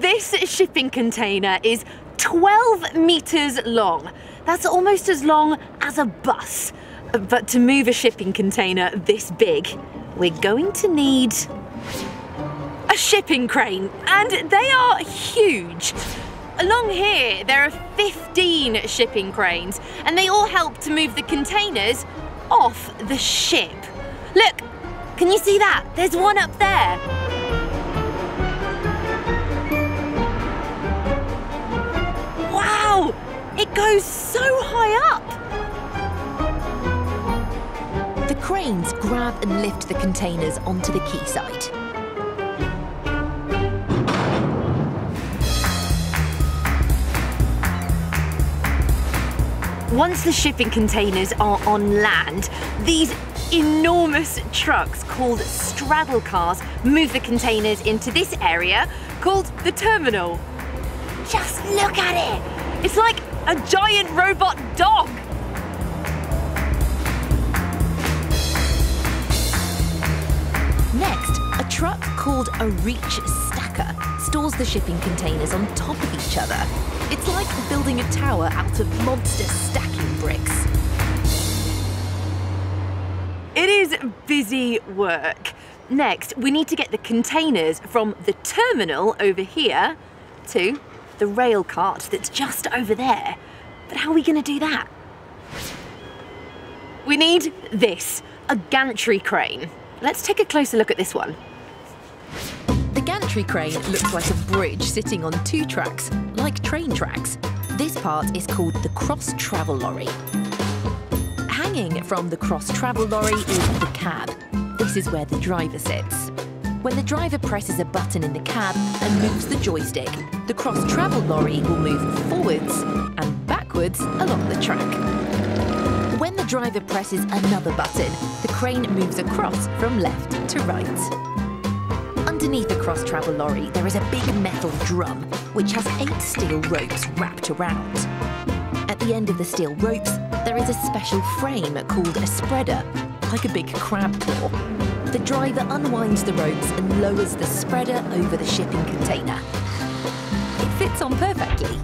This shipping container is 12 meters long. That's almost as long as a bus. But to move a shipping container this big, we're going to need a shipping crane, and they are huge. Along here, there are 15 shipping cranes, and they all help to move the containers off the ship. Look, can you see that? There's one up there. Wow, it goes so high up. The cranes grab and lift the containers onto the quayside. Once the shipping containers are on land, these enormous trucks called straddle cars move the containers into this area called the terminal. Just look at it! It's like a giant robot dog. Next, a truck called a reach stacker stores the shipping containers on top of each other. It's like building a tower out of monster stacking bricks. It is busy work. Next, we need to get the containers from the terminal over here to the rail cart that's just over there. But how are we going to do that? We need this, a gantry crane. Let's take a closer look at this one. The gantry crane looks like a bridge sitting on two tracks, like train tracks. This part is called the cross-travel lorry. Hanging from the cross-travel lorry is the cab. This is where the driver sits. When the driver presses a button in the cab and moves the joystick, the cross-travel lorry will move forwards and backwards along the track. When the driver presses another button, the crane moves across from left to right. Underneath the cross-travel lorry, there is a big metal drum, which has 8 steel ropes wrapped around. At the end of the steel ropes, there is a special frame called a spreader, like a big crab claw. The driver unwinds the ropes and lowers the spreader over the shipping container. It fits on perfectly.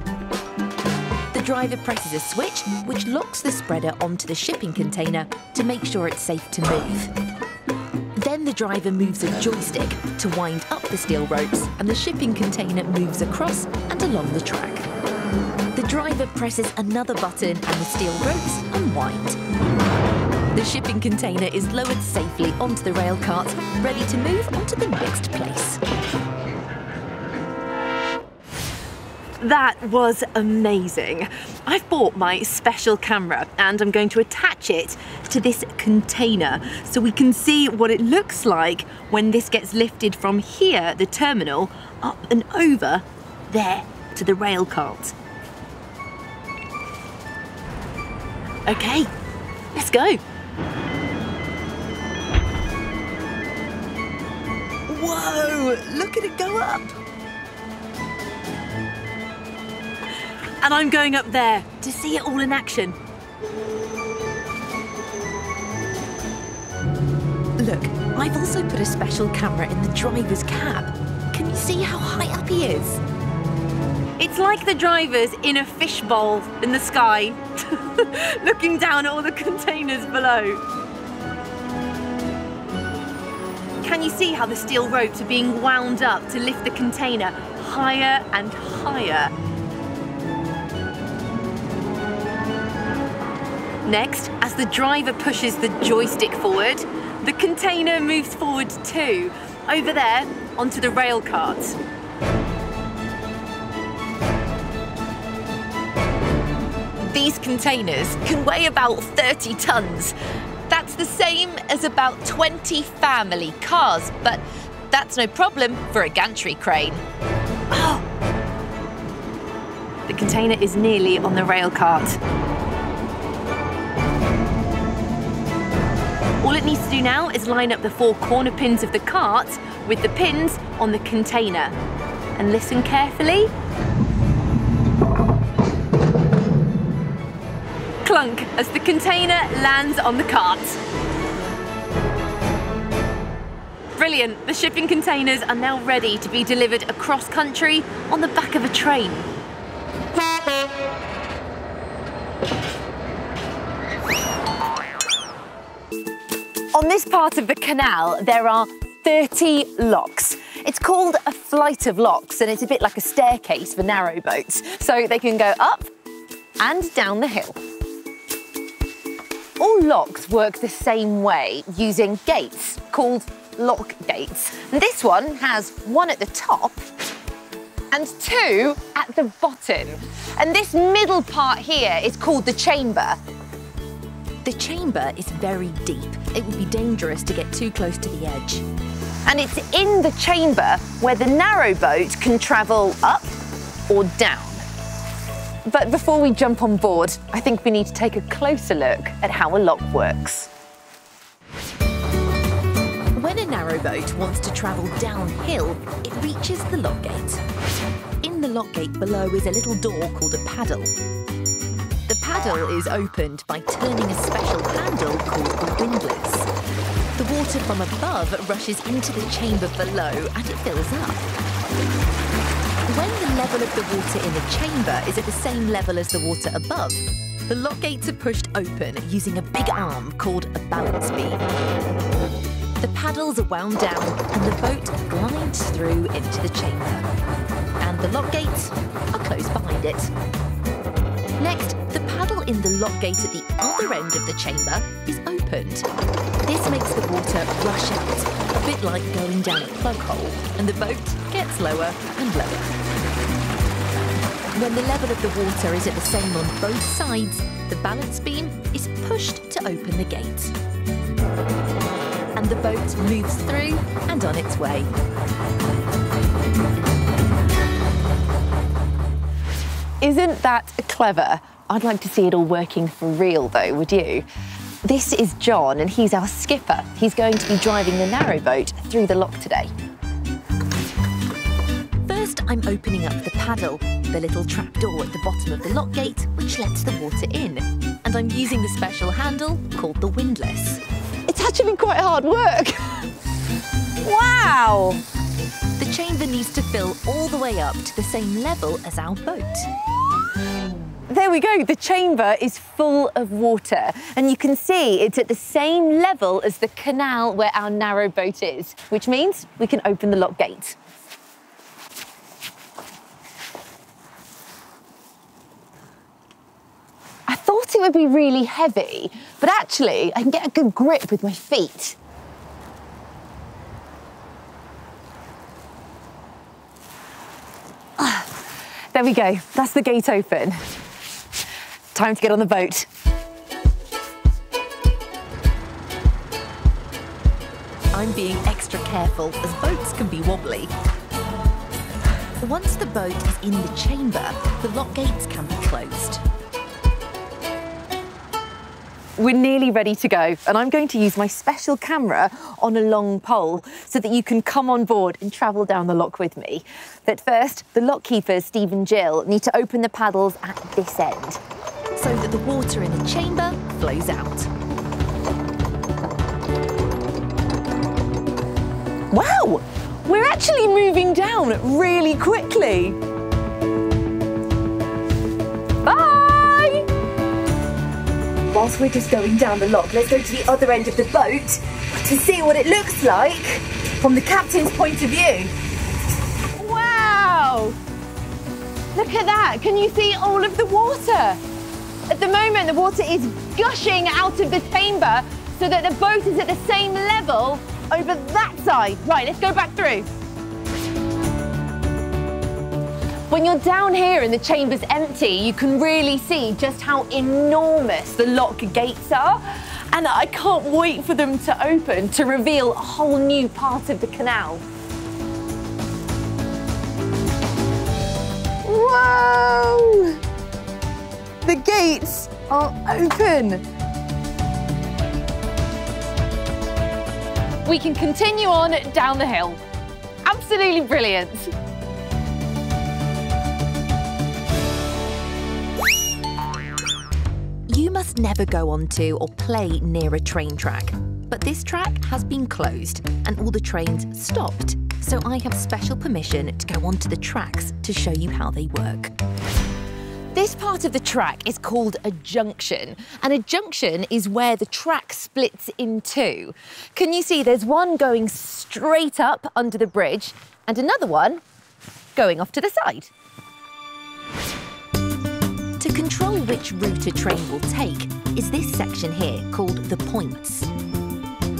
The driver presses a switch, which locks the spreader onto the shipping container to make sure it's safe to move. Then the driver moves a joystick to wind up the steel ropes, and the shipping container moves across and along the track. The driver presses another button and the steel ropes unwind. The shipping container is lowered safely onto the rail cart, ready to move on to the next place. That was amazing. I've bought my special camera and I'm going to attach it to this container so we can see what it looks like when this gets lifted from here, the terminal, up and over there to the rail cart. Okay, let's go. Whoa, look at it go up. And I'm going up there to see it all in action. Look, I've also put a special camera in the driver's cab. Can you see how high up he is? It's like the driver's in a fishbowl in the sky, looking down at all the containers below. Can you see how the steel ropes are being wound up to lift the container higher and higher? Next, as the driver pushes the joystick forward, the container moves forward too, over there onto the rail cart. These containers can weigh about 30 tons. That's the same as about 20 family cars, but that's no problem for a gantry crane. Oh! The container is nearly on the rail cart. All it needs to do now is line up the 4 corner pins of the cart with the pins on the container. And listen carefully. Clunk as the container lands on the cart. Brilliant. The shipping containers are now ready to be delivered across country on the back of a train. On this part of the canal, there are 30 locks. It's called a flight of locks, and it's a bit like a staircase for narrow boats, so they can go up and down the hill. All locks work the same way, using gates called lock gates. And this one has one at the top and two at the bottom. And this middle part here is called the chamber. The chamber is very deep. It would be dangerous to get too close to the edge. And it's in the chamber where the narrow boat can travel up or down. But before we jump on board, I think we need to take a closer look at how a lock works. When a narrowboat wants to travel downhill, it reaches the lock gate. In the lock gate below is a little door called a paddle. The paddle is opened by turning a special handle called a windlass. The water from above rushes into the chamber below and it fills up. When the level of the water in the chamber is at the same level as the water above, the lock gates are pushed open using a big arm called a balance beam. The paddles are wound down and the boat glides through into the chamber. And the lock gates are closed behind it. Next, the paddle in the lock gate at the other end of the chamber is opened. This makes the water rush out, a bit like going down a plug hole, and the boat gets lower and lower. When the level of the water is at the same on both sides, the balance beam is pushed to open the gate. And the boat moves through and on its way. Isn't that clever? I'd like to see it all working for real though, would you? This is John and he's our skipper. He's going to be driving the narrowboat through the lock today. First, I'm opening up the paddle, the little trapdoor at the bottom of the lock gate, which lets the water in. And I'm using the special handle called the windlass. It's actually quite hard work. Wow! The chamber needs to fill all the way up to the same level as our boat. There we go, the chamber is full of water and you can see it's at the same level as the canal where our narrow boat is, which means we can open the lock gate. I thought it would be really heavy, but actually I can get a good grip with my feet. There we go, that's the gate open. Time to get on the boat. I'm being extra careful as boats can be wobbly. Once the boat is in the chamber, the lock gates can be closed. We're nearly ready to go and I'm going to use my special camera on a long pole so that you can come on board and travel down the lock with me. But first, the lock keepers, Steve and Jill, need to open the paddles at this end, so that the water in the chamber flows out. Wow! We're actually moving down really quickly. Bye! Whilst we're just going down the lock, let's go to the other end of the boat to see what it looks like from the captain's point of view. Wow! Look at that! Can you see all of the water? At the moment, the water is gushing out of the chamber so that the boat is at the same level over that side. Right, let's go back through. When you're down here and the chamber's empty, you can really see just how enormous the lock gates are. And I can't wait for them to open to reveal a whole new part of the canal. Whoa! The gates are open. We can continue on down the hill. Absolutely brilliant. You must never go onto or play near a train track. But this track has been closed and all the trains stopped. So I have special permission to go onto the tracks to show you how they work. This part of the track is called a junction, and a junction is where the track splits in two. Can you see there's one going straight up under the bridge and another one going off to the side? To control which route a train will take is this section here called the points.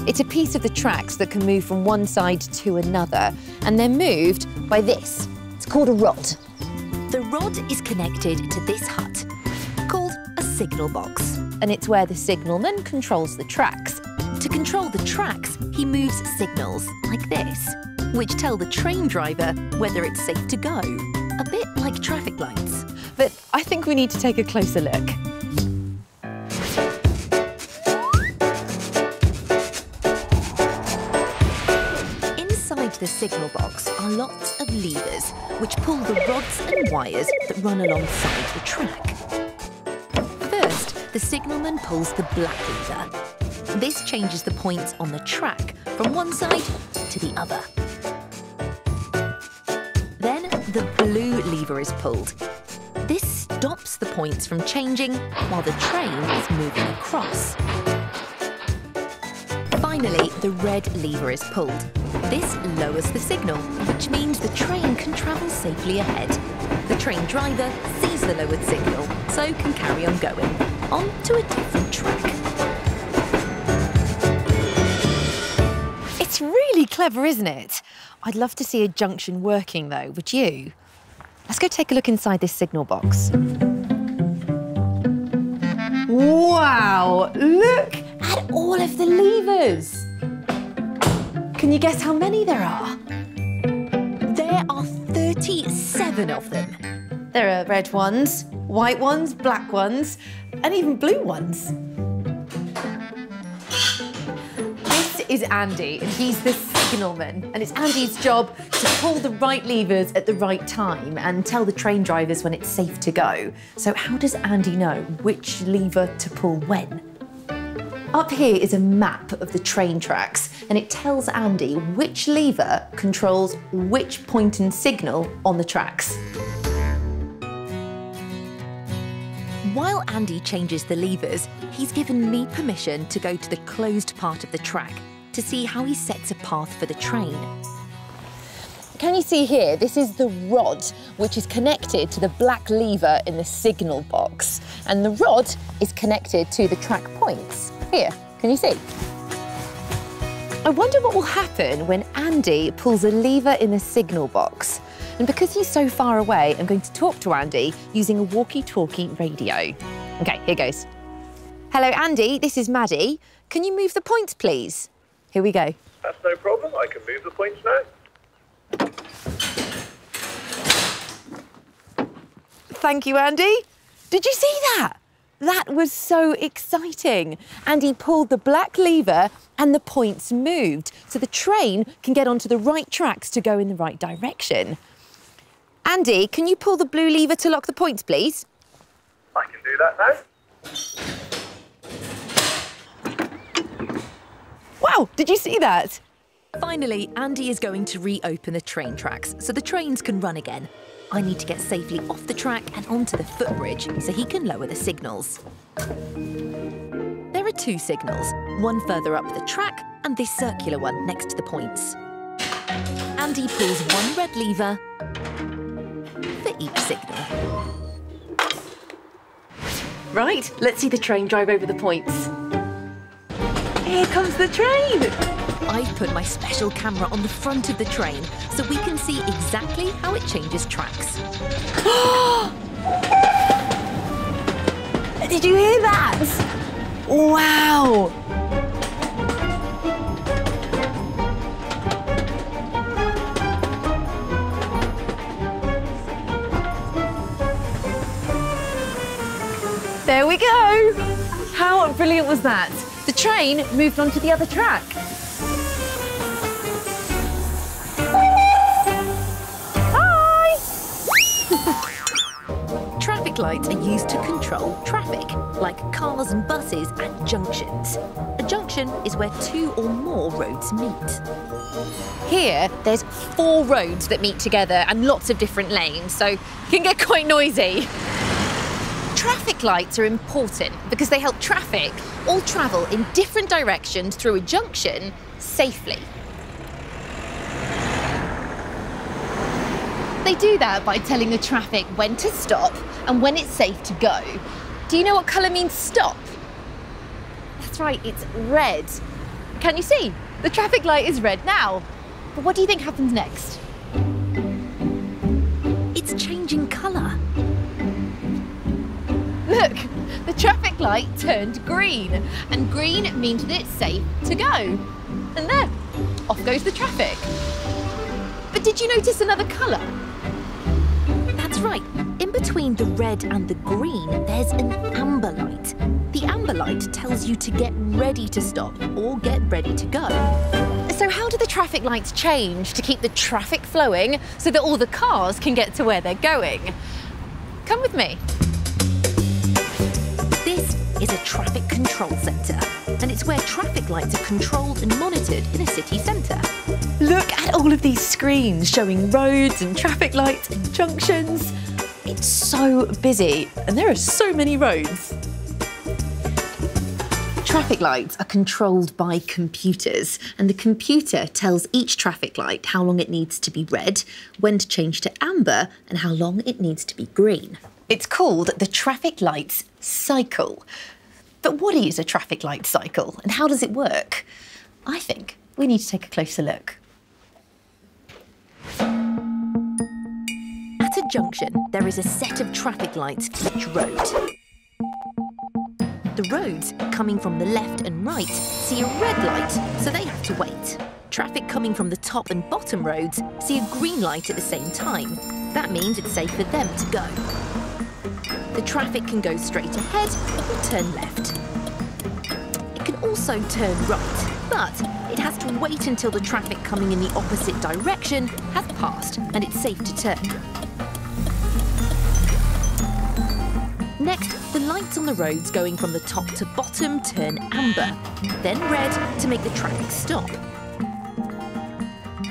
It's a piece of the tracks that can move from one side to another, and they're moved by this. It's called a rod. The rod is connected to this hut, called a signal box. And it's where the signalman controls the tracks. To control the tracks, he moves signals like this, which tell the train driver whether it's safe to go. A bit like traffic lights. But I think we need to take a closer look. Inside the signal box are lots of levers which pull the rods and wires that run alongside the track. First, the signalman pulls the black lever. This changes the points on the track from one side to the other. Then the blue lever is pulled. This stops the points from changing while the train is moving across. Finally, the red lever is pulled. This lowers the signal, which means the train can travel safely ahead. The train driver sees the lowered signal, so can carry on going, on to a different track. It's really clever, isn't it? I'd love to see a junction working, though, would you? Let's go take a look inside this signal box. Wow, look at all of the levers. Can you guess how many there are? There are 37 of them. There are red ones, white ones, black ones, and even blue ones. This is Andy, and he's the signalman. And it's Andy's job to pull the right levers at the right time and tell the train drivers when it's safe to go. So how does Andy know which lever to pull when? Up here is a map of the train tracks, and it tells Andy which lever controls which point and signal on the tracks. While Andy changes the levers, he's given me permission to go to the closed part of the track to see how he sets a path for the train. Can you see here? This is the rod, which is connected to the black lever in the signal box. And the rod is connected to the track points. Here, can you see? I wonder what will happen when Andy pulls a lever in the signal box. And because he's so far away, I'm going to talk to Andy using a walkie-talkie radio. OK, here goes. Hello, Andy, this is Maddie. Can you move the points, please? Here we go. That's no problem. I can move the points now. Thank you, Andy. Did you see that? That was so exciting. Andy pulled the black lever and the points moved, so the train can get onto the right tracks to go in the right direction. Andy, can you pull the blue lever to lock the points, please? I can do that now. Wow, did you see that? Finally, Andy is going to reopen the train tracks so the trains can run again. I need to get safely off the track and onto the footbridge so he can lower the signals. There are two signals, one further up the track and this circular one next to the points. Andy pulls one red lever for each signal. Right, let's see the train drive over the points. Here comes the train! I've put my special camera on the front of the train so we can see exactly how it changes tracks. Did you hear that? Wow! There we go! How brilliant was that? The train moved on to the other track. Hi! Traffic lights are used to control traffic, like cars and buses at junctions. A junction is where 2 or more roads meet. Here, there's 4 roads that meet together and lots of different lanes, so it can get quite noisy. Traffic lights are important because they help traffic all travel in different directions through a junction safely. They do that by telling the traffic when to stop and when it's safe to go. Do you know what colour means stop? That's right, it's red. Can you see? The traffic light is red now. But what do you think happens next? It's changing colour. Look, the traffic light turned green, and green means that it's safe to go. And there, off goes the traffic. But did you notice another colour? That's right. In between the red and the green, there's an amber light. The amber light tells you to get ready to stop or get ready to go. So how do the traffic lights change to keep the traffic flowing so that all the cars can get to where they're going? Come with me. This is a traffic control centre, and it's where traffic lights are controlled and monitored in a city centre. Look at all of these screens showing roads and traffic lights and junctions. It's so busy, and there are so many roads. Traffic lights are controlled by computers, and the computer tells each traffic light how long it needs to be red, when to change to amber, and how long it needs to be green. It's called the traffic lights cycle. But what is a traffic light cycle, and how does it work? I think we need to take a closer look. At a junction, there is a set of traffic lights for each road. The roads coming from the left and right see a red light, so they have to wait. Traffic coming from the top and bottom roads see a green light at the same time. That means it's safe for them to go. The traffic can go straight ahead or turn left. It can also turn right, but it has to wait until the traffic coming in the opposite direction has passed and it's safe to turn. Next, the lights on the roads going from the top to bottom turn amber, then red to make the traffic stop.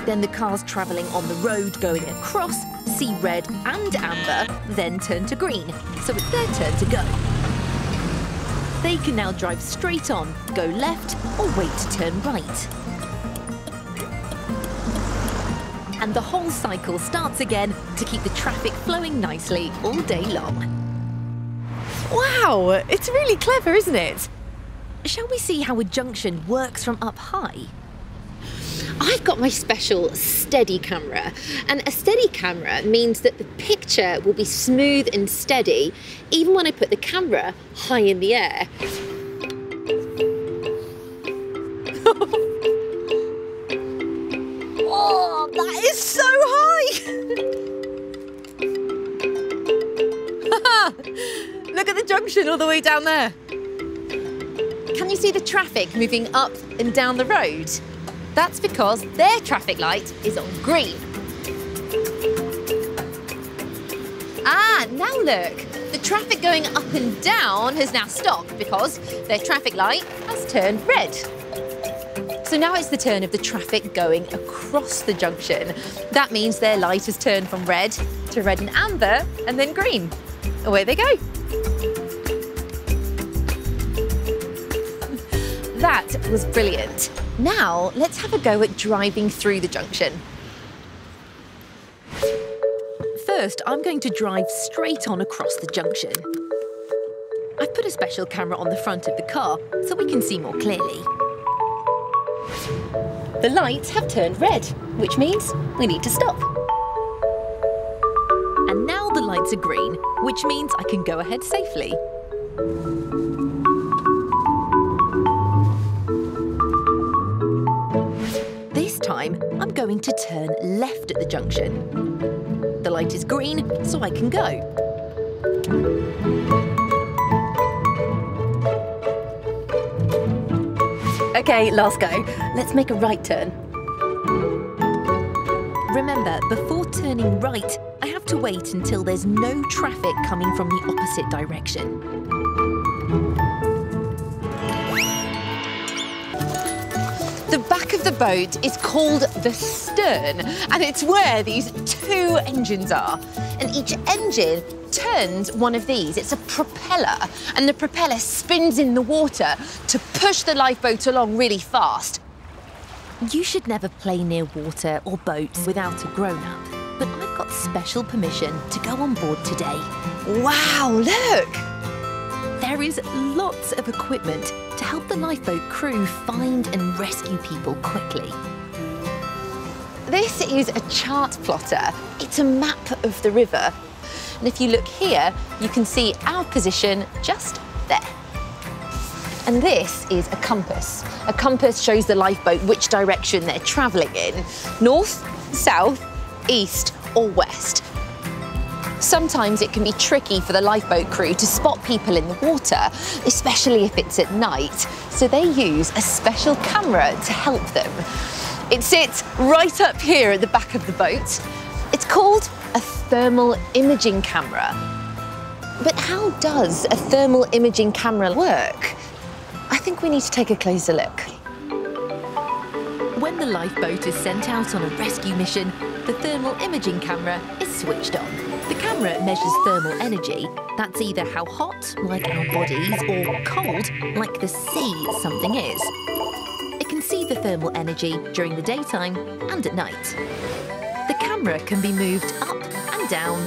Then the cars travelling on the road going across see red and amber, then turn to green, so it's their turn to go. They can now drive straight on, go left, or wait to turn right. And the whole cycle starts again to keep the traffic flowing nicely all day long. Wow, it's really clever, isn't it? Shall we see how a junction works from up high? I've got my special steady camera, and a steady camera means that the picture will be smooth and steady even when I put the camera high in the air. Oh, that is so high! Look at the junction all the way down there. Can you see the traffic moving up and down the road? That's because their traffic light is on green. Ah, now look. The traffic going up and down has now stopped because their traffic light has turned red. So now it's the turn of the traffic going across the junction. That means their light has turned from red to red and amber and then green. Away they go. That was brilliant. Now, let's have a go at driving through the junction. First, I'm going to drive straight on across the junction. I've put a special camera on the front of the car so we can see more clearly. The lights have turned red, which means we need to stop. And now the lights are green, which means I can go ahead safely. This time, I'm going to turn left at the junction. The light is green, so I can go. OK, last go. Let's make a right turn. Remember, before turning right, I have to wait until there's no traffic coming from the opposite direction. lifeboat is called the stern, and it's where these two engines are. And each engine turns one of these. It's a propeller, and the propeller spins in the water to push the lifeboat along really fast. You should never play near water or boats without a grown-up, but I've got special permission to go on board today. Wow, look! There is lots of equipment to help the lifeboat crew find and rescue people quickly. This is a chart plotter. It's a map of the river. And if you look here, you can see our position just there. And this is a compass. A compass shows the lifeboat which direction they're travelling in. North, south, east or west. Sometimes it can be tricky for the lifeboat crew to spot people in the water, especially if it's at night. So they use a special camera to help them. It sits right up here at the back of the boat. It's called a thermal imaging camera. But how does a thermal imaging camera work? I think we need to take a closer look. When the lifeboat is sent out on a rescue mission, the thermal imaging camera is switched on. The camera measures thermal energy. That's either how hot, like our bodies, or cold, like the sea something is. It can see the thermal energy during the daytime and at night. The camera can be moved up and down,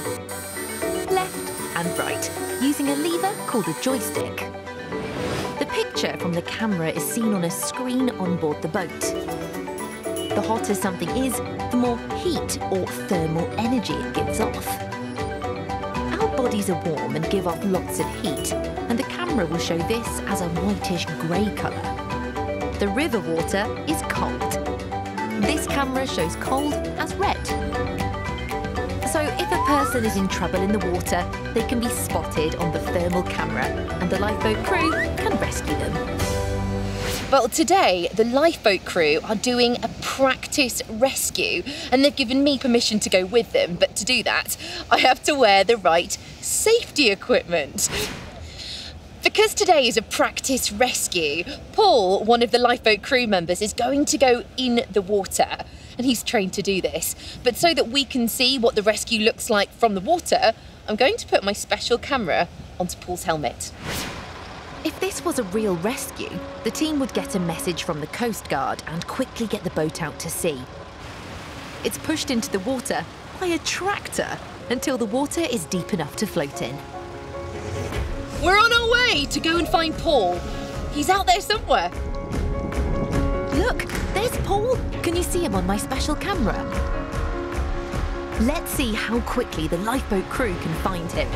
left and right, using a lever called a joystick. The picture from the camera is seen on a screen on board the boat. The hotter something is, the more heat or thermal energy it gives off. Our bodies are warm and give off lots of heat, and the camera will show this as a whitish grey colour. The river water is cold. This camera shows cold as red. So if a person is in trouble in the water, they can be spotted on the thermal camera, and the lifeboat crew can rescue them. Well, today, the lifeboat crew are doing a practice rescue, and they've given me permission to go with them. But to do that, I have to wear the right safety equipment. Because today is a practice rescue, Paul, one of the lifeboat crew members, is going to go in the water, and he's trained to do this. But so that we can see what the rescue looks like from the water, I'm going to put my special camera onto Paul's helmet. If this was a real rescue, the team would get a message from the Coast Guard and quickly get the boat out to sea. It's pushed into the water by a tractor until the water is deep enough to float in. We're on our way to go and find Paul. He's out there somewhere. Look, there's Paul. Can you see him on my special camera? Let's see how quickly the lifeboat crew can find him.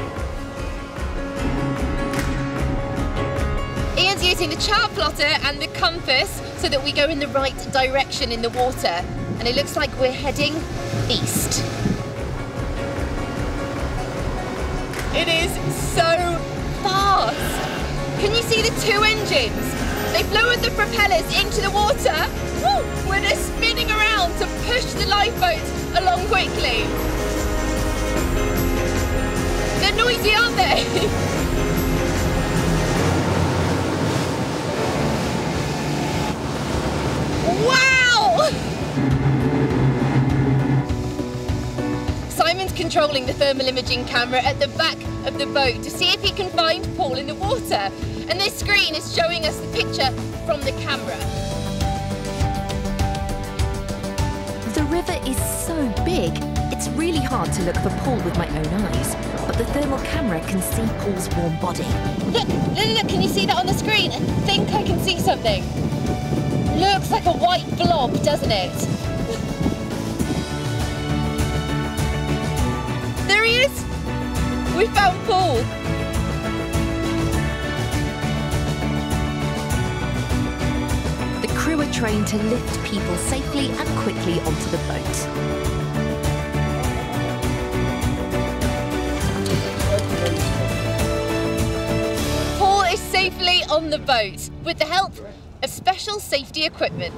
Ian's using the chart plotter and the compass so that we go in the right direction in the water. And it looks like we're heading east. It is so fast. Can you see the two engines? They've lowered the propellers into the water. Woo! When they're spinning around to push the lifeboat along quickly. They're noisy, aren't they? Wow! Simon's controlling the thermal imaging camera at the back of the boat to see if he can find Paul in the water. And this screen is showing us the picture from the camera. The river is so big, it's really hard to look for Paul with my own eyes. But the thermal camera can see Paul's warm body. Look, can you see that on the screen? I think I can see something. Looks like a white blob, doesn't it? There he is! We found Paul! The crew are trained to lift people safely and quickly onto the boat. Paul is safely on the boat with the help of special safety equipment.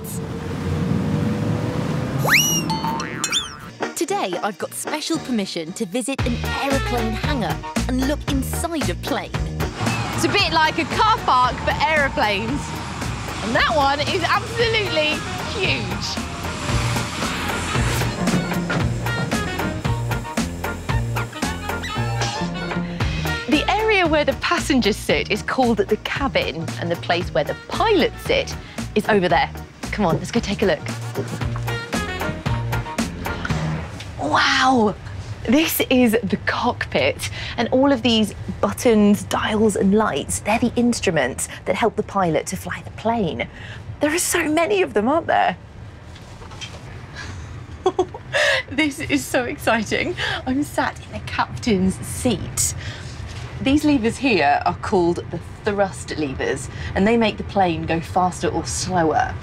Today I've got special permission to visit an aeroplane hangar and look inside a plane. It's a bit like a car park for aeroplanes. And that one is absolutely huge. The area where the passengers sit is called the cabin, and the place where the pilots sit is over there. Come on, let's go take a look. Wow! This is the cockpit, and all of these buttons, dials and lights, they're the instruments that help the pilot to fly the plane. There are so many of them, aren't there? This is so exciting. I'm sat in the captain's seat. These levers here are called the thrust levers, and they make the plane go faster or slower.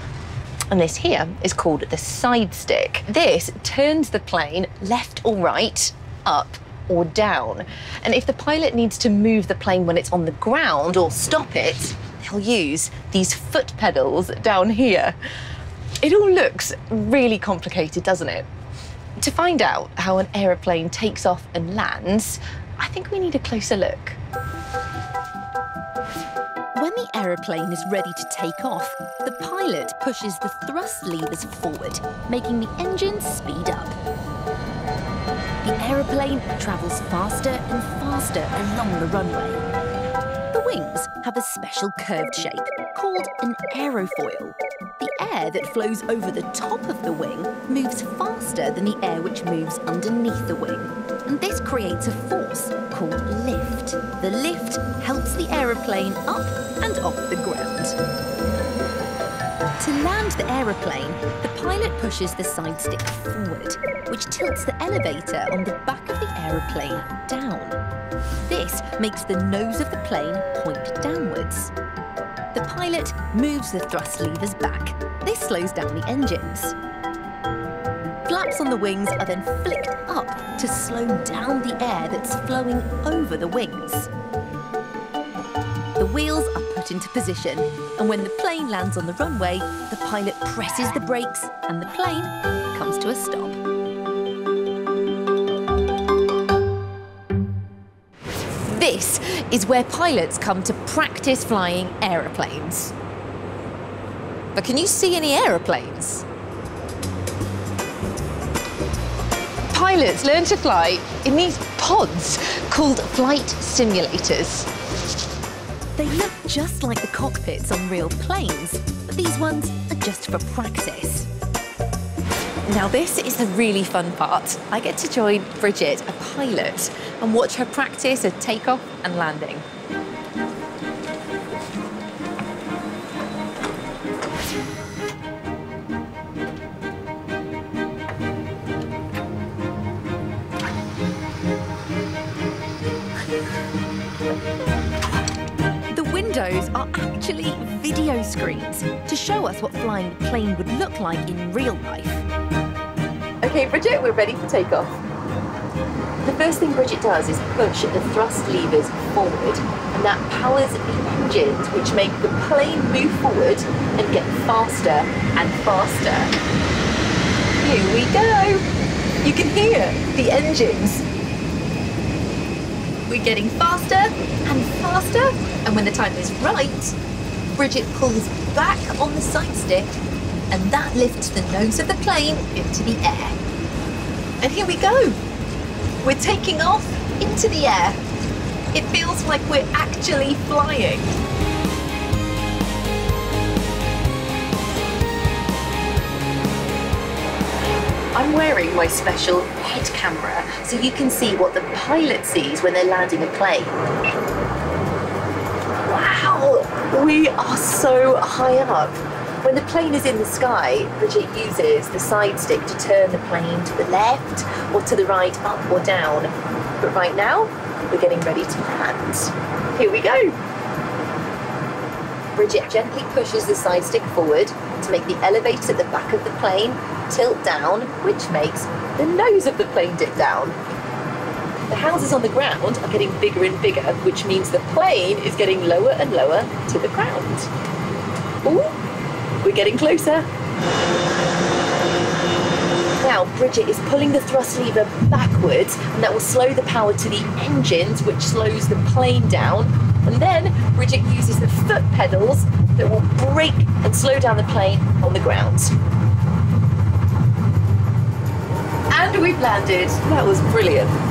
And this here is called the side stick. This turns the plane left or right, up or down. And if the pilot needs to move the plane when it's on the ground or stop it, they'll use these foot pedals down here. It all looks really complicated, doesn't it? To find out how an aeroplane takes off and lands, I think we need a closer look. When the aeroplane is ready to take off, the pilot pushes the thrust levers forward, making the engines speed up. The aeroplane travels faster and faster along the runway. The wings have a special curved shape called an aerofoil. The air that flows over the top of the wing moves faster than the air which moves underneath the wing. And this creates a force called lift. The lift helps the aeroplane up and off the ground. To land the aeroplane, the pilot pushes the side stick forward, which tilts the elevator on the back of the aeroplane down. This makes the nose of the plane point downwards. The pilot moves the thrust levers back. This slows down the engines. Flaps on the wings are then flicked up to slow down the air that's flowing over the wings. The wheels are put into position, and when the plane lands on the runway, the pilot presses the brakes and the plane comes to a stop. This is where pilots come to practice flying aeroplanes. But can you see any aeroplanes? Pilots learn to fly in these pods called flight simulators. They look just like the cockpits on real planes, but these ones are just for practice. Now this is the really fun part. I get to join Bridget, a pilot, and watch her practice a takeoff and landing. The windows are actually video screens to show us what flying the plane would look like in real life. Okay, Bridget, we're ready for takeoff. The first thing Bridget does is push the thrust levers forward, and that powers the engines, which make the plane move forward and get faster and faster. Here we go. You can hear the engines. We're getting faster and faster, and when the time is right, Bridget pulls back on the side stick, and that lifts the nose of the plane into the air. And here we go. We're taking off into the air. It feels like we're actually flying. I'm wearing my special head camera so you can see what the pilot sees when they're landing a plane. Wow, we are so high up. When the plane is in the sky, Bridget uses the side stick to turn the plane to the left or to the right, up or down. But right now, we're getting ready to land. Here we go. Bridget gently pushes the side stick forward to make the elevator at the back of the plane tilt down, which makes the nose of the plane dip down. The houses on the ground are getting bigger and bigger, which means the plane is getting lower and lower to the ground. Ooh, we're getting closer. Now, Bridget is pulling the thrust lever backwards, and that will slow the power to the engines, which slows the plane down. And then Bridget uses the foot pedals that will brake and slow down the plane on the ground. we've landed. That was brilliant.